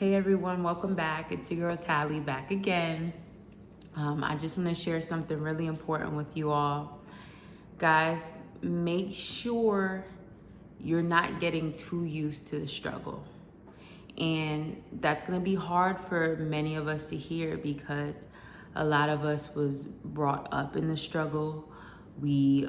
Hey everyone, welcome back. It's your girl Tally back again. I just want to share something really important with you all. Guys, make sure you're not getting too used to the struggle. And that's going to be hard for many of us to hear because a lot of us was brought up in the struggle. We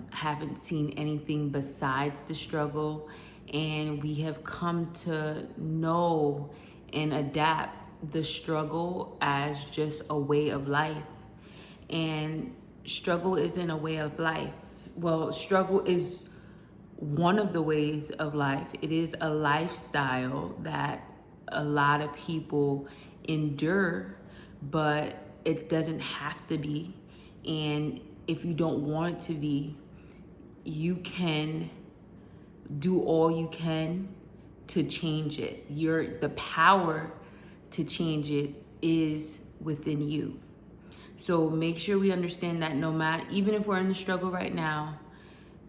haven't seen anything besides the struggle, and we have come to know and adapt the struggle as just a way of life. And struggle isn't a way of life. Well, struggle is one of the ways of life. It is a lifestyle that a lot of people endure, but it doesn't have to be. And if you don't want it to be, you can do all you can to change it. The power to change it is within you. So make sure we understand that no matter, even if we're in the struggle right now,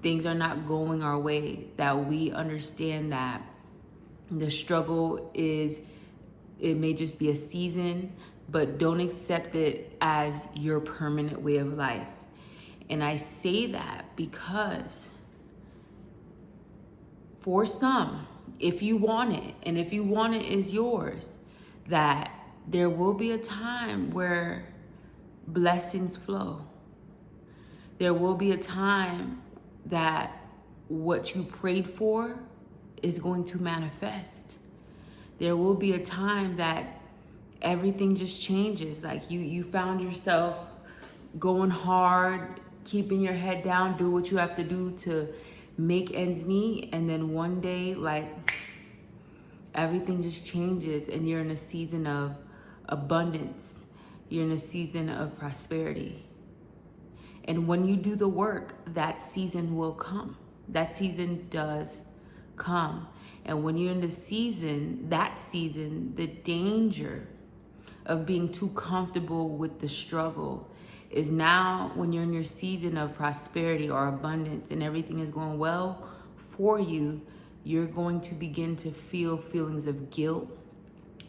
things are not going our way, that we understand that the struggle it may just be a season, but don't accept it as your permanent way of life. And I say that because for some, if you want it, and if you want it is yours, that there will be a time where blessings flow. There will be a time that what you prayed for is going to manifest. There will be a time that everything just changes. Like you found yourself going hard, keeping your head down, do what you have to do to make ends meet, and then one day, like, everything just changes and you're in a season of abundance. You're in a season of prosperity. And when you do the work, that season will come. That season does come. And when you're in that season, the danger of being too comfortable with the struggle is now when you're in your season of prosperity or abundance and everything is going well for you, you're going to begin to feel feelings of guilt,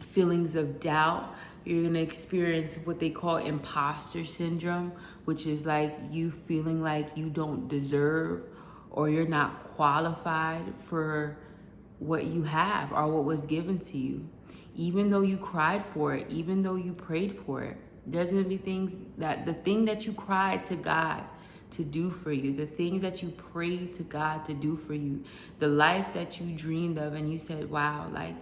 feelings of doubt. You're going to experience what they call imposter syndrome, which is like you feeling like you don't deserve or you're not qualified for what you have or what was given to you. Even though you cried for it, even though you prayed for it, there's going to be things that the thing that you cried to God to do for you, the things that you prayed to God to do for you, the life that you dreamed of and you said, wow, like,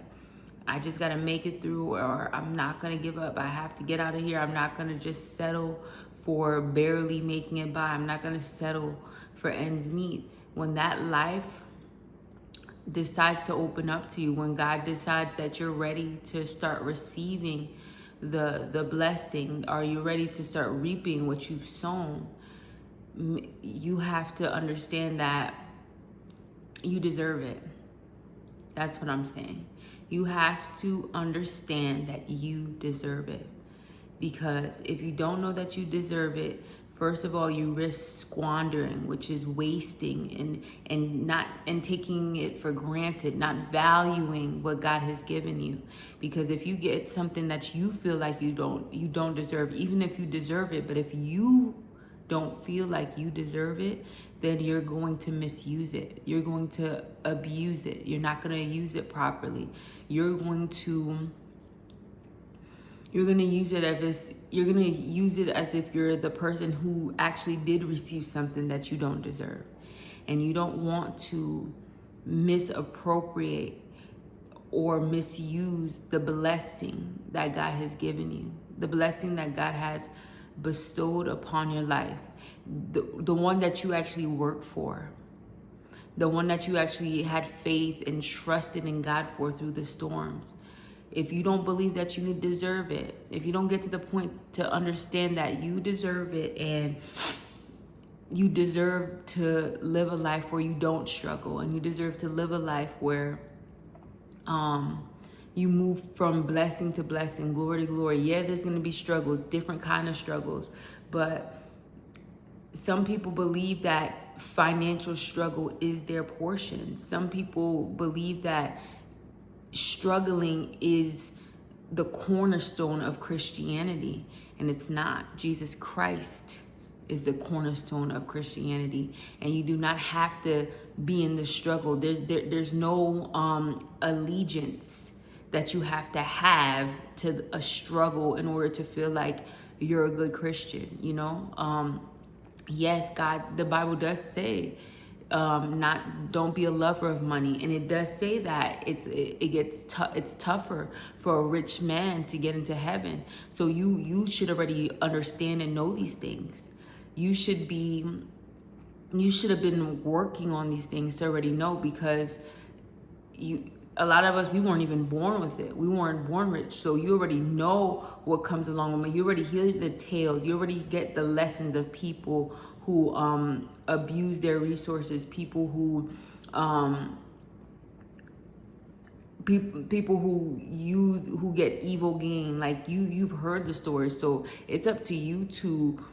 I just got to make it through, or I'm not going to give up. I have to get out of here. I'm not going to just settle for barely making it by. I'm not going to settle for ends meet. When that life decides to open up to you, when God decides that you're ready to start receiving the blessing, are you ready to start reaping what you've sown? You have to understand that you deserve it. That's what I'm saying. You have to understand that you deserve it. Because if you don't know that you deserve it, first of all, you risk squandering, which is wasting and taking it for granted, not valuing what God has given you. Because if you get something that you feel like you don't deserve, even if you deserve it, but if you don't feel like you deserve it, then you're going to misuse it. You're going to abuse it. You're not going to use it properly. You're going to use it as if you're the person who actually did receive something that you don't deserve. And you don't want to misappropriate or misuse the blessing that God has given you, the blessing that God has bestowed upon your life, the one that you actually worked for, the one that you actually had faith and trusted in God for through the storms. If you don't believe that you deserve it, if you don't get to the point to understand that you deserve it and you deserve to live a life where you don't struggle, and you deserve to live a life where you move from blessing to blessing, glory to glory. Yeah, there's going to be struggles, different kind of struggles, but some people believe that financial struggle is their portion. Some people believe that struggling is the cornerstone of Christianity, and it's not. Jesus Christ is the cornerstone of Christianity, and you do not have to be in the struggle. There's no allegiance that you have to a struggle in order to feel like you're a good Christian, you know? Yes, God, the Bible does say, don't be a lover of money, and it does say that it's tougher for a rich man to get into heaven. So you should already understand and know these things. You should have been working on these things to already know, because a lot of us, we weren't even born with it. We weren't born rich. So you already know what comes along with it. You already hear the tales. You already get the lessons of people who abuse their resources, people who people who get evil gain. Like you've heard the story. So it's up to you to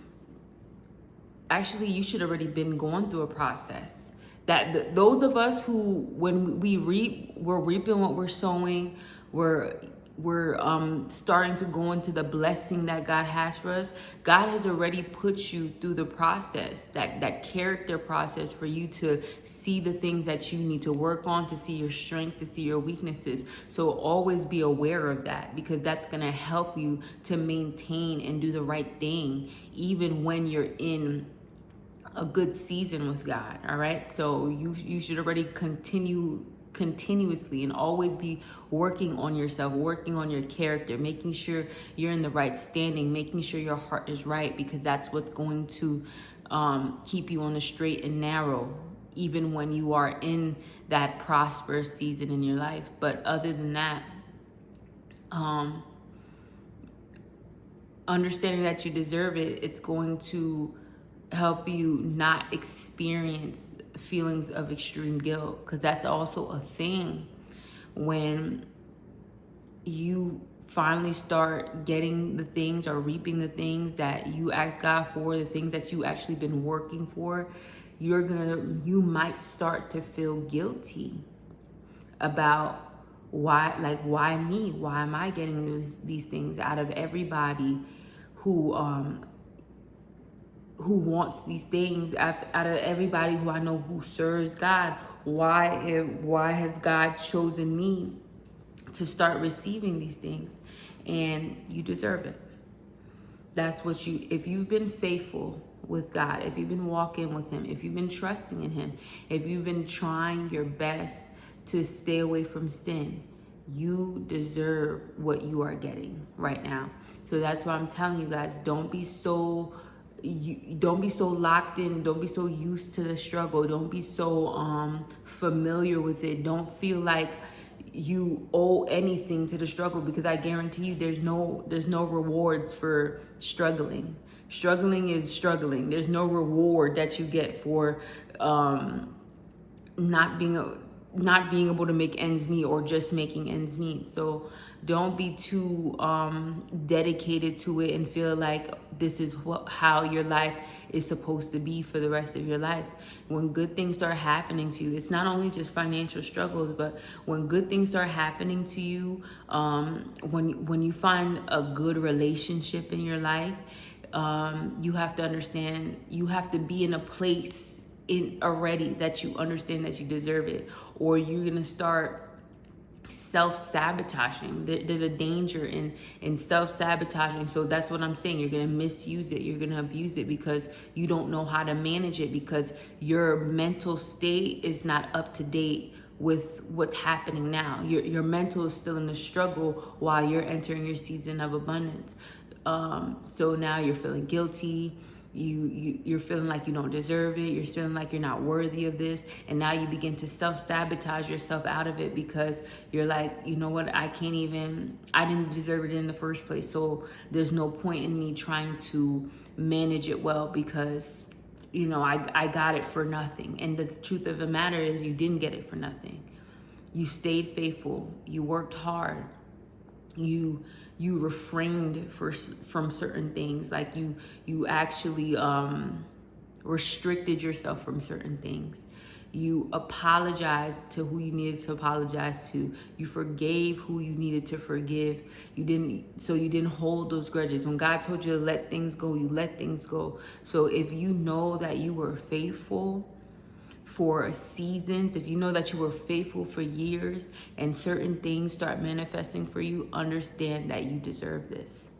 actually, you should already been going through a process. That those of us who, when we reap, we're reaping what we're sowing. We're starting to go into the blessing that God has for us. God has already put you through the process, that character process, for you to see the things that you need to work on, to see your strengths, to see your weaknesses. So always be aware of that, because that's gonna help you to maintain and do the right thing, even when you're in a good season with God. All right, so you should already continuously and always be working on yourself, working on your character, making sure you're in the right standing, making sure your heart is right, because that's what's going to keep you on the straight and narrow, even when you are in that prosperous season in your life. But other than that, understanding that you deserve it, it's going to help you not experience feelings of extreme guilt, because that's also a thing. When you finally start getting the things or reaping the things that you asked God for, the things that you actually been working for, you might start to feel guilty about why me? Why am I getting these things out of everybody who wants these things, out of everybody who I know who serves God? Why has God chosen me to start receiving these things? And you deserve it. That's what if you've been faithful with God, if you've been walking with him, if you've been trusting in him, if you've been trying your best to stay away from sin, you deserve what you are getting right now. So that's why I'm telling you guys, don't be so locked in, don't be so used to the struggle, don't be so familiar with it. Don't feel like you owe anything to the struggle, because I guarantee you there's no rewards for struggling. Struggling is struggling. There's no reward that you get for not being able to make ends meet, or just making ends meet. So don't be too dedicated to it and feel like this is how your life is supposed to be for the rest of your life. When good things start happening to you, it's not only just financial struggles, but when good things start happening to you, when you find a good relationship in your life, you have to understand, you have to be in a place already that you understand that you deserve it, or you're gonna start self-sabotaging. There's a danger in self-sabotaging. So that's what I'm saying. You're gonna misuse it, you're gonna abuse it, because you don't know how to manage it, because your mental state is not up to date with what's happening now. Your mental is still in the struggle while you're entering your season of abundance. So now you're feeling guilty. You're feeling like you don't deserve it. You're feeling like you're not worthy of this. And now you begin to self-sabotage yourself out of it, because you're like, you know what, I didn't deserve it in the first place. So there's no point in me trying to manage it well, because, you know, I got it for nothing. And the truth of the matter is, you didn't get it for nothing. You stayed faithful. You worked hard. You refrained from certain things. Like you actually restricted yourself from certain things. You apologized to who you needed to apologize to. You forgave who you needed to forgive. You didn't hold those grudges. When God told you to let things go, you let things go. So if you know that you were faithful for seasons, if you know that you were faithful for years and certain things start manifesting for you, understand that you deserve this.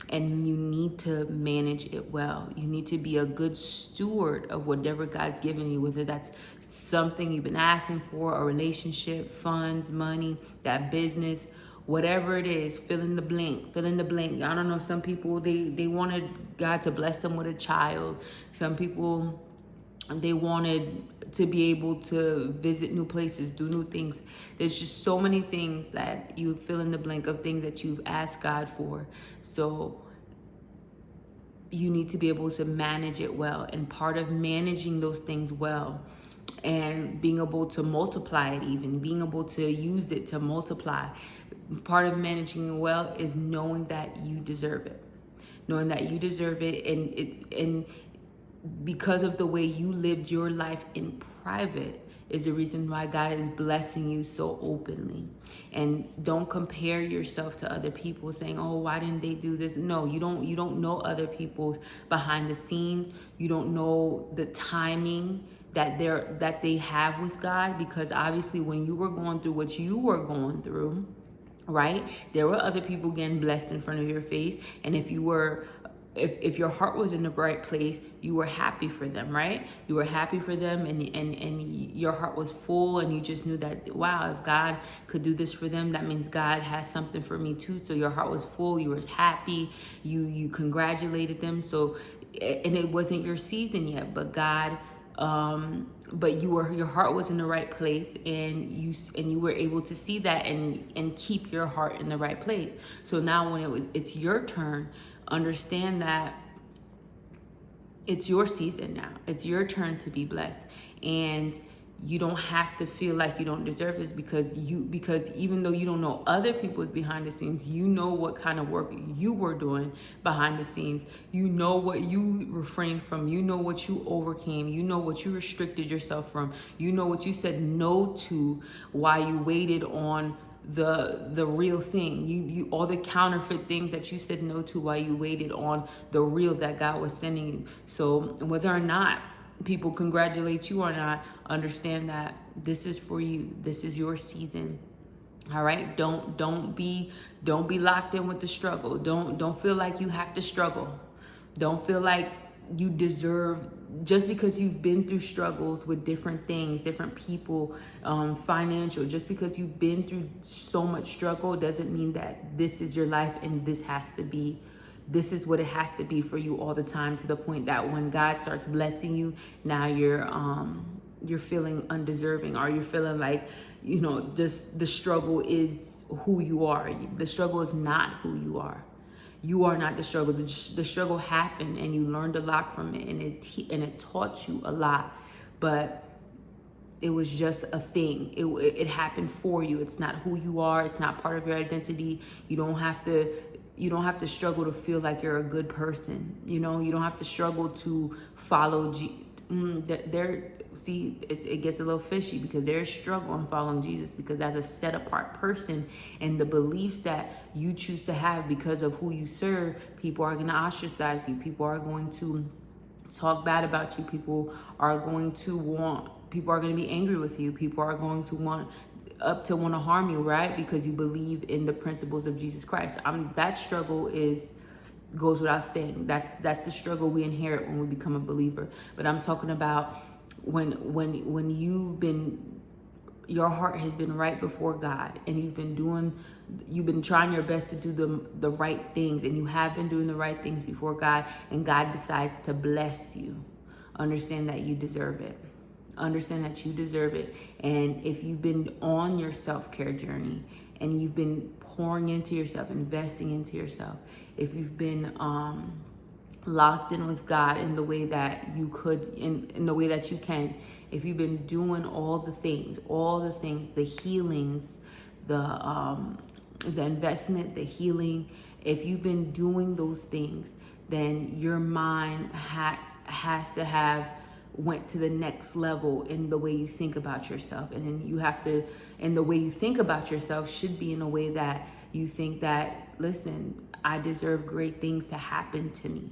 And you need to manage it well. You need to be a good steward of whatever God's given you, whether that's something you've been asking for, a relationship, funds, money, that business, whatever it is. Fill in the blank. Fill in the blank. I don't know. Some people, they wanted God to bless them with a child. Some people, they wanted to be able to visit new places, do new things. There's just so many things that you fill in the blank of things that you've asked God for. So you need to be able to manage it well. And part of managing those things well and being able to multiply it, even being able to use it to multiply, part of managing it well is knowing that you deserve it. Knowing that you deserve it, and because of the way you lived your life in private is the reason why God is blessing you so openly. And don't compare yourself to other people saying, oh, why didn't they do this? No, you don't know other people's behind the scenes. You don't know the timing that they have with God, because obviously when you were going through what you were going through, right, there were other people getting blessed in front of your face. And if your heart was in the right place, you were happy for them, right? You were happy for them, and your heart was full, and you just knew that, wow, if God could do this for them, that means God has something for me too. So your heart was full, you were happy, you congratulated them. So, and it wasn't your season yet, but God, but your heart was in the right place, and you were able to see that and keep your heart in the right place. So now when it's your turn, understand that it's your season now. It's your turn to be blessed, and you don't have to feel like you don't deserve this, because even though you don't know other people's behind the scenes, you know what kind of work you were doing behind the scenes. You know what you refrained from. You know what you overcame. You know what you restricted yourself from. You know what you said no to while you waited on the real thing. You all the counterfeit things that you said no to while you waited on the real that God was sending you. So whether or not people congratulate you or not, understand that this is for you. This is your season. All right. Don't be locked in with the struggle. Don't feel like you have to struggle. Don't feel like you deserve, just because you've been through struggles with different things, different people, financial, just because you've been through so much struggle doesn't mean that this is your life and this is what it has to be for you all the time, to the point that when God starts blessing you, now you're feeling undeserving, or you're feeling like, just the struggle is who you are. The struggle is not who you are. You are not the struggle. The struggle happened, and you learned a lot from it, and it taught you a lot. But it was just a thing. It happened for you. It's not who you are. It's not part of your identity. You don't have to struggle to feel like you're a good person. You don't have to struggle to follow it gets a little fishy, because there's struggle in following Jesus, because that's a set apart person, and the beliefs that you choose to have because of who you serve, people are going to ostracize you. People are going to talk bad about you. People are going to be angry with you. People are going to want to harm you, right? Because you believe in the principles of Jesus Christ. That struggle goes without saying. That's the struggle we inherit when we become a believer. But I'm talking about when your heart has been right before God, and you've been trying your best to do the right things, and you have been doing the right things before God, and God decides to bless you. Understand that you deserve it. Understand that you deserve it. And if you've been on your self-care journey, and you've been pouring into yourself, investing into yourself, if you've been locked in with God in the way that you could, in the way that you can, if you've been doing all the things, the healings, the investment, the healing, if you've been doing those things, then your mind has to have went to the next level in the way you think about yourself. And then you have to, and the way you think about yourself should be in a way that you think that, listen, I deserve great things to happen to me.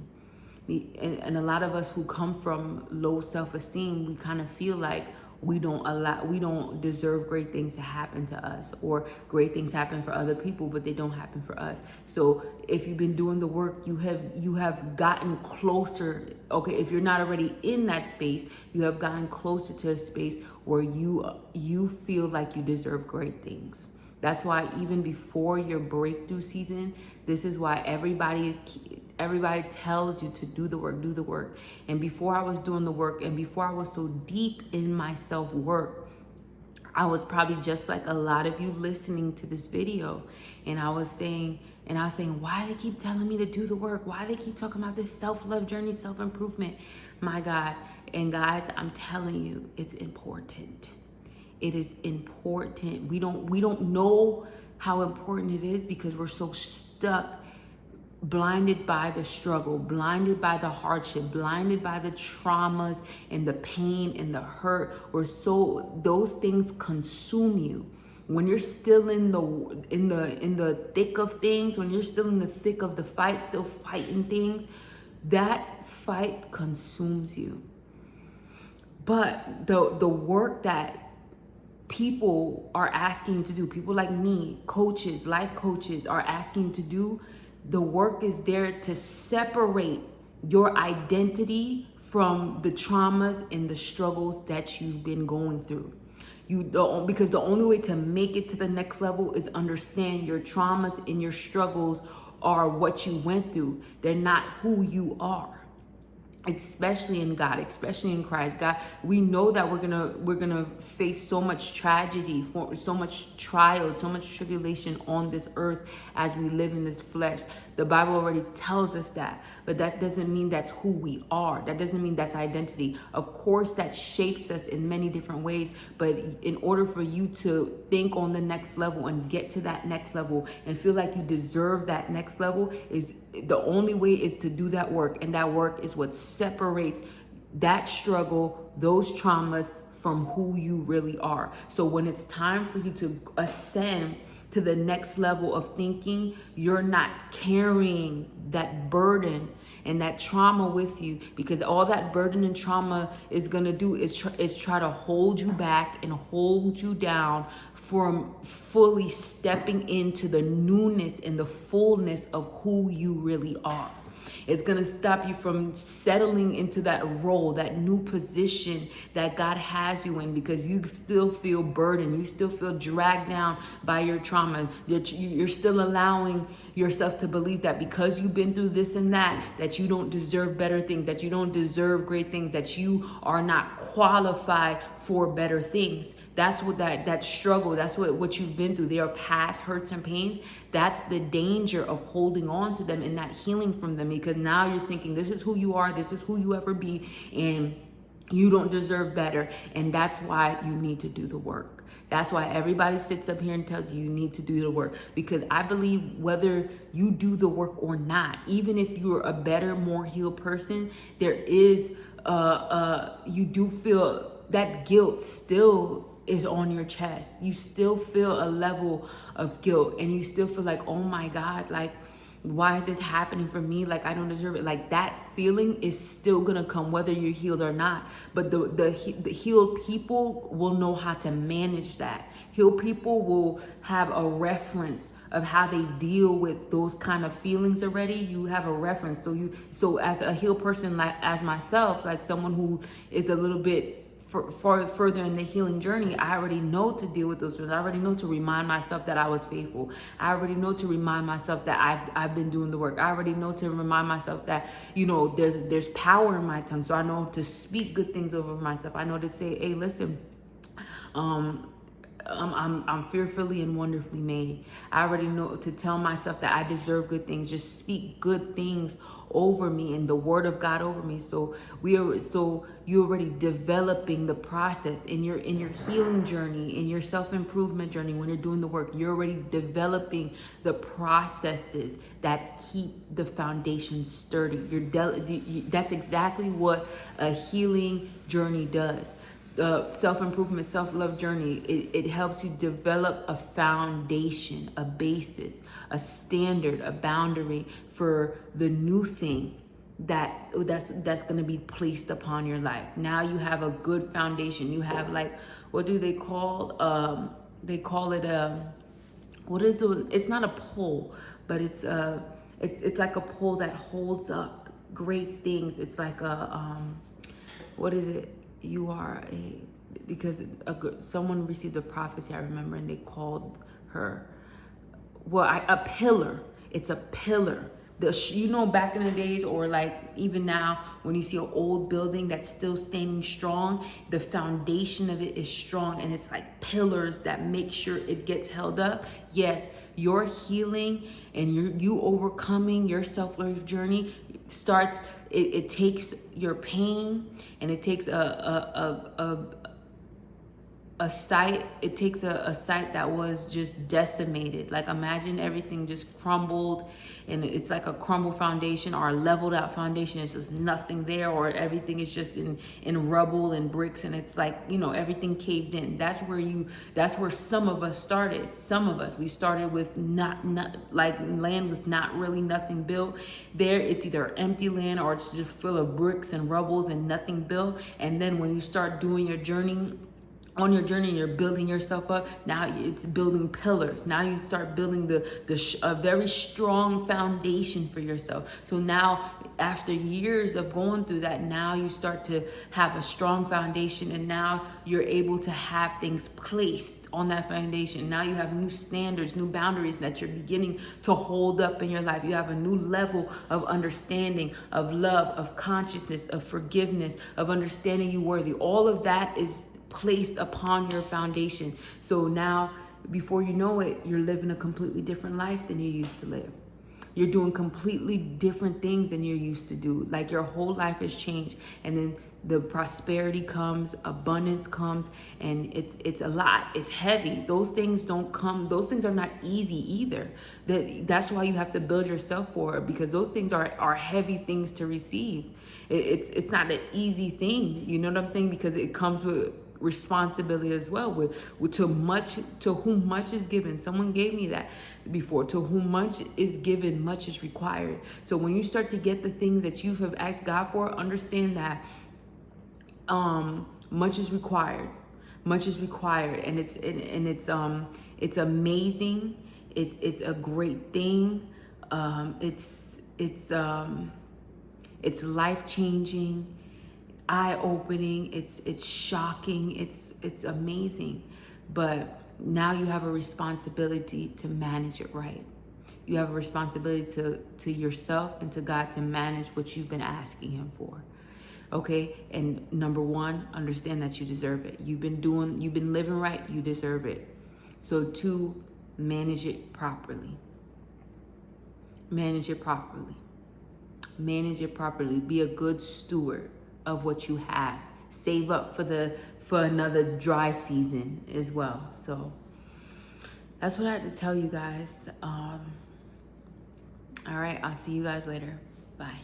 And a lot of us who come from low self-esteem, we kind of feel like we don't deserve great things to happen to us, or great things happen for other people, but they don't happen for us. So if you've been doing the work, you have gotten closer. Okay, if you're not already in that space, you have gotten closer to a space where you feel like you deserve great things. That's why even before your breakthrough season, this is why everybody tells you to do the work. And before I was doing the work, and before I was so deep in my self-work, I was probably just like a lot of you listening to this video. And I was saying, why they keep telling me to do the work? Why they keep talking about this self-love journey, self-improvement? My God. And guys, I'm telling you, it's important. It is important. We don't know how important it is because we're so stuck, blinded by the struggle, blinded by the hardship, blinded by the traumas and the pain and the hurt. Those things consume you. When you're still in the thick of things, when you're still in the thick of the fight, still fighting things, that fight consumes you. But the work that people are asking you to do, people like me, coaches, life coaches, are asking you to do, the work is there to separate your identity from the traumas and the struggles that you've been going through. Because the only way to make it to the next level is understand your traumas and your struggles are what you went through. They're not who you are. Especially in God, especially in Christ. God, we know that we're gonna face so much tragedy, so much trial, so much tribulation on this earth as we live in this flesh. The Bible already tells us that, but that doesn't mean that's who we are. That doesn't mean that's identity. Of course, that shapes us in many different ways, but in order for you to think on the next level and get to that next level and feel like you deserve that next level, is the only way is to do that work. And that work is what separates that struggle, those traumas, from who you really are. So when it's time for you to ascend to the next level of thinking, you're not carrying that burden and that trauma with you, because all that burden and trauma is gonna do is try to hold you back and hold you down from fully stepping into the newness and the fullness of who you really are. It's going to stop you from settling into that role, that new position that God has you in, because you still feel burdened. You still feel dragged down by your trauma. You're still allowing yourself to believe that because you've been through this and that you don't deserve better things, that you don't deserve great things, that you are not qualified for better things. That's what that struggle, that's what you've been through. There are past hurts and pains. That's the danger of holding on to them and not healing from them, because now you're thinking this is who you are, this is who you ever be, and you don't deserve better. And that's why you need to do the work. That's why everybody sits up here and tells you need to do the work, because I believe whether you do the work or not, even if you're a better, more healed person, there is you do feel that guilt still is on your chest. You still feel a level of guilt, and you still feel like, oh my God, like, why is this happening for me? Like, I don't deserve it. Like, that feeling is still gonna come whether you're healed or not. But the healed people will know how to manage that. Healed people will have a reference of how they deal with those kind of feelings already. You have a reference. So as a healed person, like as myself, like someone who is a little bit further in the healing journey, I already know to deal with those feelings. I already know to remind myself that I was faithful. I already know to remind myself that I've been doing the work. I already know to remind myself that, you know, there's power in my tongue. So I know to speak good things over myself. I know to say, hey, listen, I'm fearfully and wonderfully made. I already know to tell myself that I deserve good things. Just speak good things over me and the word of God over me. So you're already developing the process in your healing journey, in your self-improvement journey. When you're doing the work, you're already developing the processes that keep the foundation sturdy. That's exactly what a healing journey does. The self-improvement, self-love journey, it helps you develop a foundation, a basis, a standard, a boundary for the new thing that's going to be placed upon your life. Now you have a good foundation. You have, like, what do they call it what is it? It's not a pole, but it's like a pole that holds up great things. It's like a what is it? You are because someone received a prophecy, I remember, and they called her, a pillar. It's a pillar. Back in the days, or like even now, when you see an old building that's still standing strong, the foundation of it is strong, and it's like pillars that make sure it gets held up. Yes, your healing and you overcoming your self-love journey starts. It takes your pain, and it takes a site. It takes a site that was just decimated. Like, imagine everything just crumbled, and it's like a crumbled foundation or a leveled out foundation. It's just nothing there, or everything is just in rubble and bricks, and it's like, everything caved in. That's where some of us started. Some of us, we started with not like land with not really nothing built. There, it's either empty land or it's just full of bricks and rubbles and nothing built. And then when you start doing your journey, you're building yourself up. Now it's building pillars. Now you start building a very strong foundation for yourself. So now, after years of going through that, now you start to have a strong foundation, and now you're able to have things placed on that foundation. Now you have new standards, new boundaries that you're beginning to hold up in your life. You have a new level of understanding, of love, of consciousness, of forgiveness, of understanding you worthy. All of that is placed upon your foundation. So now, before you know it, you're living a completely different life than you used to live. You're doing completely different things than you used to do. Like, your whole life has changed. And then the prosperity comes, abundance comes, and it's a lot. It's heavy. Those things don't come. Those things are not easy either. That's why you have to build yourself for it, because those things are heavy things to receive. It's not an easy thing. You know what I'm saying? Because it comes with responsibility as well. To whom much is given. Someone gave me that before. To whom much is given, much is required. So when you start to get the things that you have asked God for, understand that much is required. Much is required, and it's amazing. It's a great thing. It's life-changing, eye-opening. It's shocking. It's amazing. But now you have a responsibility to manage it right. You have a responsibility to yourself and to God to manage what you've been asking Him for. Okay? And number one, understand that you deserve it. You've been living right, you deserve it. So two, manage it properly. Manage it properly. Manage it properly. Be a good steward of what you have. Save up for another dry season as well. So that's what I had to tell you guys. All right, I'll see you guys later. Bye.